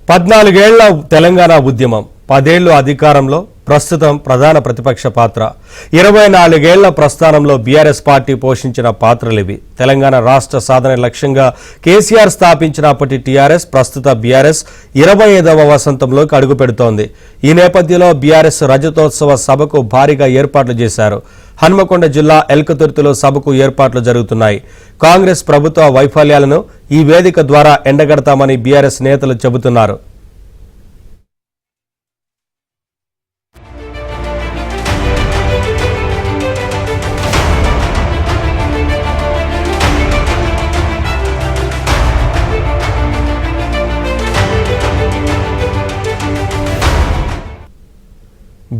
14 ఏళ్ల తెలంగాణ ఉద్యమం 10 ఏళ్లు అధికారంలో ప్రస్తుతం ప్రధాన ప్రతిపక్ష పాత్ర 24 ఏళ్ల ప్రస్థానంలో బీఆర్ఎస్ పార్టీ పోషించిన పాత్రలివి తెలంగాణ రాష్ట్ర సాధన లక్ష్యంగా కేసీఆర్ స్థాపించినప్పటి టీఆర్ఎస్ ప్రస్తుత బీఆర్ఎస్ 25వ వసంతంలోకి అడుగుపెడుతోంది. ఈ నేపథ్యంలో బీఆర్ఎస్ రజతోత్సవ సభకు భారీగా ఏర్పాట్లు చేశారు. హన్మకొండ జిల్లా ఎల్కతుర్తిలో సభకు ఏర్పాట్లు జరుగుతున్నాయి. కాంగ్రెస్ ప్రభుత్వ వైఫల్యాలను ఈ వేదిక ద్వారా ఎండగడతామని బీఆర్ఎస్ నేతలు చెబుతున్నారు.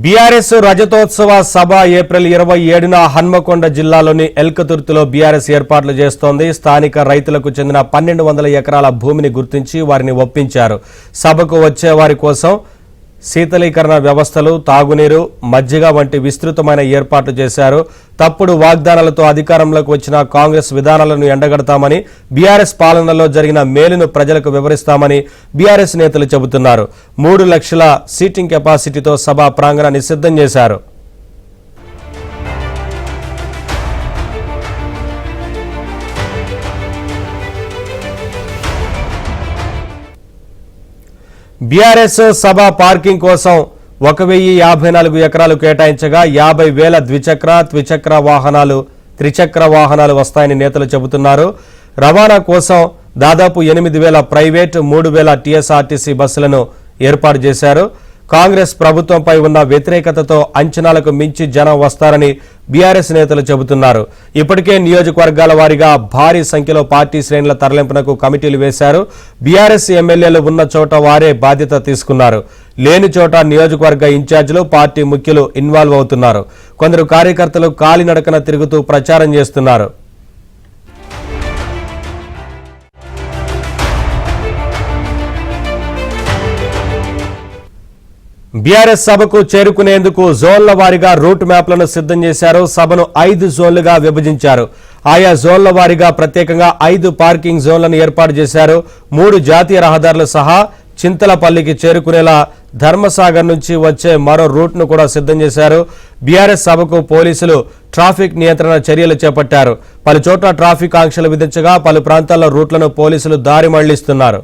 బీఆర్ఎస్ రజతోత్సవ సభ ఏప్రిల్ 27న హన్మకొండ జిల్లాలోని ఎల్కతుర్తిలో బీఆర్ఎస్ ఏర్పాట్లు చేస్తోంది. స్థానిక రైతులకు చెందిన 1200 ఎకరాల భూమిని గుర్తించి వారిని ఒప్పించారు. సభకు వచ్చే వారి కోసం శీతలీకరణ వ్యవస్థలు, తాగునీరు, మజ్జిగ వంటి విస్తృతమైన ఏర్పాట్లు చేశారు. తప్పుడు వాగ్దానాలతో అధికారంలోకి వచ్చిన కాంగ్రెస్ విధానాలను ఎండగడతామని, బీఆర్ఎస్ పాలనలో జరిగిన మేలును ప్రజలకు వివరిస్తామని బీఆర్ఎస్ నేతలు చెబుతున్నారు. 3 లక్షల సీటింగ్ కెపాసిటీతో సభ ప్రాంగణాన్ని సిద్ధం చేశారు. బీఆర్ఎస్ సభ పార్కింగ్ కోసం 1054 ఎకరాలు కేటాయించగా 50,000 ద్విచక్ర, త్రిచక్ర వాహనాలు వస్తాయని నేతలు చెబుతున్నారు. రవాణా కోసం దాదాపు 8,000 ప్రైవేట్, 3,000 టీఎస్ఆర్టీసీ బస్సులను ఏర్పాటు చేశారు. కాంగ్రెస్ ప్రభుత్వంపై ఉన్న వ్యతిరేకతతో అంచనాలకు మించి జనం వస్తారని బీఆర్ఎస్ నేతలు చెబుతున్నారు. ఇప్పటికే నియోజకవర్గాల వారీగా భారీ సంఖ్యలో పార్టీ శ్రేణుల తరలింపునకు కమిటీలు వేశారు. బీఆర్ఎస్ ఎమ్మెల్యేలు ఉన్న చోట వారే బాధ్యత తీసుకున్నారు. లేని చోట నియోజకవర్గ ఇన్ఛార్జీలు, పార్టీ ముఖ్యులు ఇన్వాల్వ్ అవుతున్నారు. కొందరు కార్యకర్తలు కాలినడకన తిరుగుతూ ప్రచారం చేస్తున్నారు. బీఆర్ఎస్ సభకు చేరుకునేందుకు జోన్ల వారీగా రూట్ మ్యాప్లను సిద్ధం చేశారు. సభను 5 జోన్లుగా విభజించారు. ఆయా జోన్ల వారీగా ప్రత్యేకంగా 5 పార్కింగ్ జోన్లను ఏర్పాటు చేశారు. 3 జాతీయ రహదారులు సహా చింతలపల్లికి చేరుకునేలా ధర్మసాగర్ నుంచి వచ్చే మరో రూట్ను కూడా సిద్ధం చేశారు. బీఆర్ఎస్ సభకు పోలీసులు ట్రాఫిక్ నియంత్రణ చర్యలు చేపట్టారు. పలు చోట్ల ట్రాఫిక్ ఆంక్షలు విధించగా పలు ప్రాంతాల్లో రూట్లను పోలీసులు దారి మళ్లిస్తున్నారు.